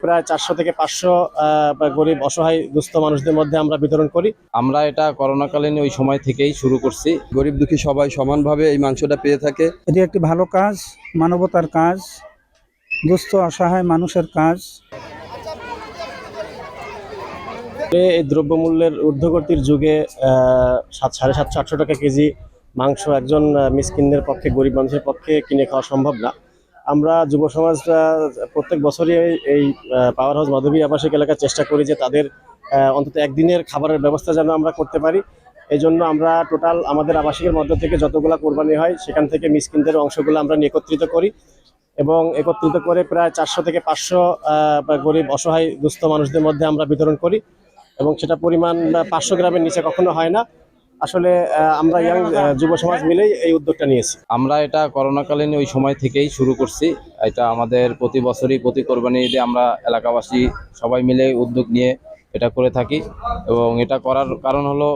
প্রায় 400 থেকে 500 গরিব অসহায় দুস্থ মানুষদের মধ্যে আমরা বিতরণ করি। আমরা এটা করোনাকালীন ওই সময় থেকেই শুরু করছি। গরিব দুঃখী সবাই সমানভাবে এই মাংসটা পেয়ে থাকে। এটি একটি ভালো কাজ, মানবতার কাজ, দুস্থ অসহায় মানুষের কাজ। এই দ্রব্যমূল্যের ঊর্ধ্বগতির যুগে 750-800 টাকা কেজি মাংস একজন মিসকিনের পক্ষে, গরিব মানুষের পক্ষে কিনে খাওয়া সম্ভব না। আমরা যুব সমাজ প্রত্যেক বছরই এই পাওয়ার হাউস মাধবী আবাসিক এলাকায় চেষ্টা করি যে তাদের অন্তত একদিনের খাবারের ব্যবস্থা যেন আমরা করতে পারি। এই জন্য আমরা টোটাল আমাদের আবাসিকের মধ্য থেকে যতগুলো কোরবানি হয় সেখান থেকে মিসকিনদের অংশগুলো আমরা একত্রিত করি এবং একত্রিত করে প্রায় 400 থেকে 500 গরিব অসহায় দুস্থ মানুষদের মধ্যে আমরা বিতরণ করি এবং সেটা পরিমাণ 500 গ্রামের নিচে কখনো হয় না। আসলে আমরা যুব সমাজ মিলেই এই উদ্যোগটা নিয়েছি। আমরা এটা করোনাকালীন ওই সময় থেকেই শুরু করছি। এটা আমাদের প্রতি বছরই প্রতি কোরবানি ঈদে আমরা এলাকাবাসী সবাই মিলে উদ্যোগ নিয়ে এটা করে থাকি এবং এটা করার কারণ হলো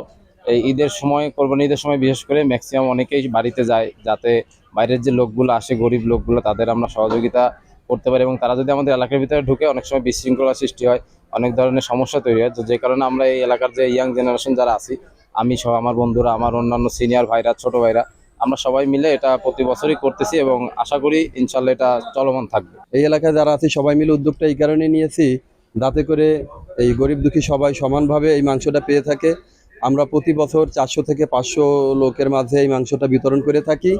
এই ঈদের সময়, কোরবানি ঈদের সময় বিশেষ করে ম্যাক্সিমাম অনেকেই বাড়িতে যায়, যাতে বাইরের যে লোকগুলো আসে, গরিব লোকগুলো, তাদের আমরা সহযোগিতা করতে পারি এবং তারা যদি আমাদের এলাকার ভিতরে ঢুকে অনেক সময় বিশৃঙ্খলা সৃষ্টি হয়, অনেক ধরনের সমস্যা তৈরি হয়। তো যে কারণে আমরা এই এলাকার যে ইয়াং জেনারেশন যারা আছি, আমি সহ আমার বন্ধুরা, আমার অন্যান্য সিনিয়র ভাইরা, ছোট ভাইরা, আমরা সবাই মিলে এটা প্রতি বছরই করতেছি এবং আশা করি ইনশাল্লাহ এটা চলমান থাকবে। এই এলাকায় যারা আছে সবাই মিলে উদ্যোগটা এই কারণে নিয়েছি যাতে করে এই গরিব দুঃখী সবাই সমানভাবে এই মাংসটা পেয়ে থাকে। আমরা প্রতি বছর 400 থেকে 500 লোকের মাঝে এই মাংসটা বিতরণ করে থাকি।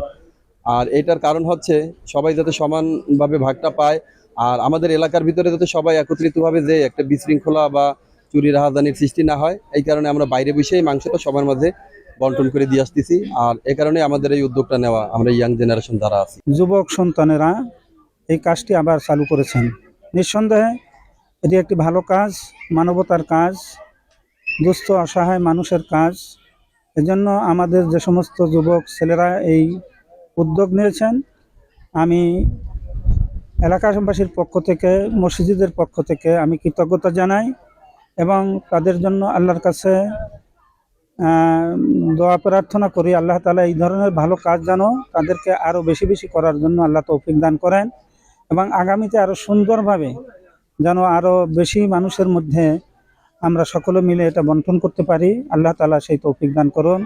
আর এটার কারণ হচ্ছে সবাই যাতে সমানভাবে ভাগটা পায় আর আমাদের এলাকার ভিতরে যাতে সবাই একত্রিতভাবে যে একটা বিশৃঙ্খলা বা চুরি রাহাজানির সৃষ্টি না হয়, এই কারণে আমরা বাইরে বসে এই মাংসটা সবার মাঝে বন্টন করে দিয়ে আসতেছি। আর এই কারণে আমাদের এই উদ্যোগটা নেওয়া, আমরা ইয়াং জেনারেশন যারা আছি। যুবক সন্তানেরা এই কাজটি আবার চালু করেছেন। নিঃসন্দেহে এটি একটি ভালো কাজ, মানবতার কাজ, দুস্থ অসহায় মানুষের কাজ। এজন্য আমাদের যে সমস্ত যুবক ছেলেরা এই উদ্যোগ নিয়েছেন, আমি এলাকাবাসীর পক্ষ থেকে, মসজিদের পক্ষ থেকে আমি কৃতজ্ঞতা জানাই এবং তাদের জন্য আল্লাহর কাছে দোয়া প্রার্থনা করি আল্লাহ তাআলা এই ধরনের ভালো কাজ যেন তাদেরকে আরও বেশি বেশি করার জন্য আল্লাহ তৌফিক দান করেন এবং আগামীতে আরও সুন্দরভাবে যেন আরও বেশি মানুষের মধ্যে আমরা সকলে মিলে এটা বন্টন করতে পারি। আল্লাহ তাআলা সেই তৌফিক দান করুন।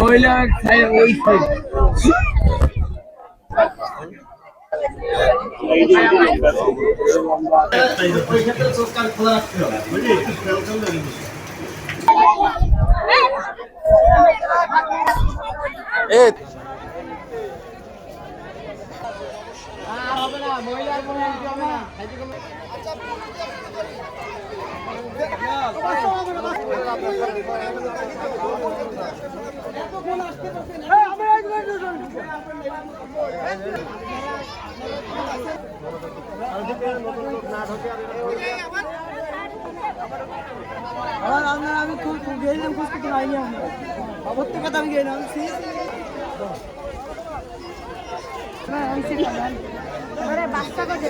মহিলা ওই আমি খুব গেলাম, খুঁজতে পাইনি। আমরা কথা আমি গেলাম বাচ্চা করে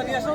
নিয়ে